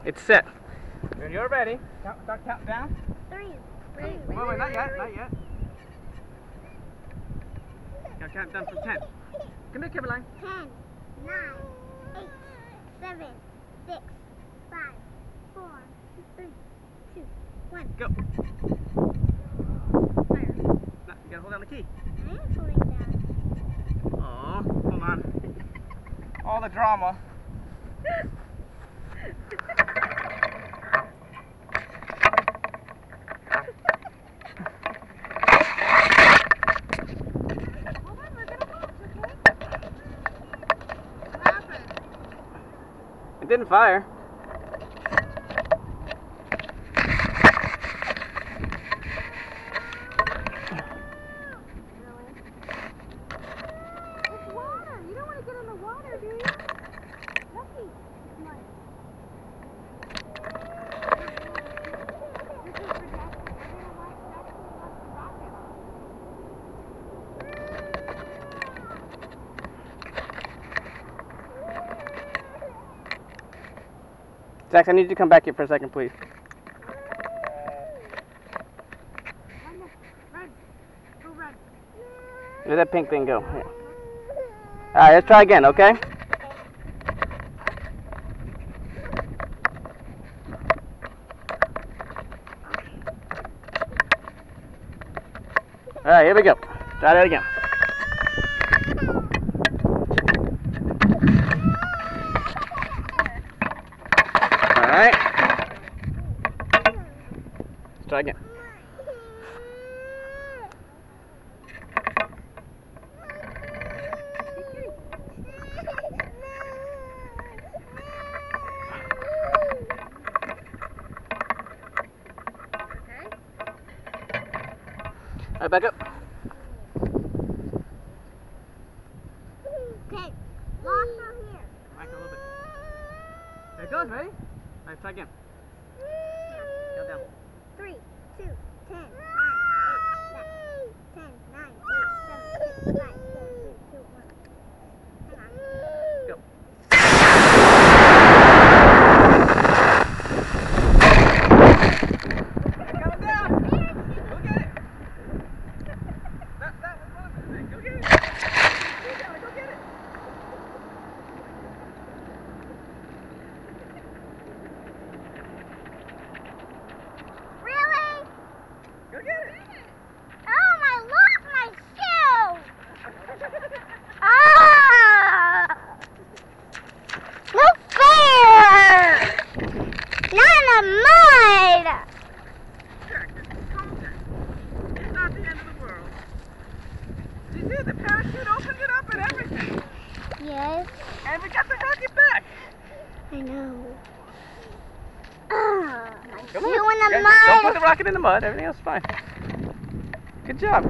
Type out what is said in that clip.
It's set. When you're ready, start counting down. 3, 2, Wait, not yet, not yet. Gotta count down from 10. Come here, Kimberline. 10, 9, 8, 7, 6, 5, 4, 3, 2, 1. Go. Fire. No, you gotta hold down the key. I am holding down. Oh, hold on. All the drama. It didn't fire. It's water. You don't want to get in the water, do you? Lucky. Come on. This is for Jackson. You're going to watch Jackson watch the rocket. Jax, I need you to come back here for a second, please. Run. Go run. Where'd that pink thing go? Here. Alright, let's try again, okay? Alright, here we go. Try that again. Alright. Let's try again. Alright, back up. Okay. Lost her here. Back a little bit. There it goes, ready? Alright, try again. Count down. 3, 2, 10, 9, 8, 10, 9, 8, 7, 6, 5, 4, 3, 2, 1. Hang on. Go. Count down. Go get it. That was one of the things. Go get it. Go get it. Really? Go get it. Oh, I lost my shoe! Ah! No fair! Not in the mud! Calm down. It's not the end of the world. You see, the parachute opened it up and everything. Yes, And we got the rocket back. I know. My Come shoe on. in the Don't put mud! the rocket in the mud. Everything else is fine. Good job.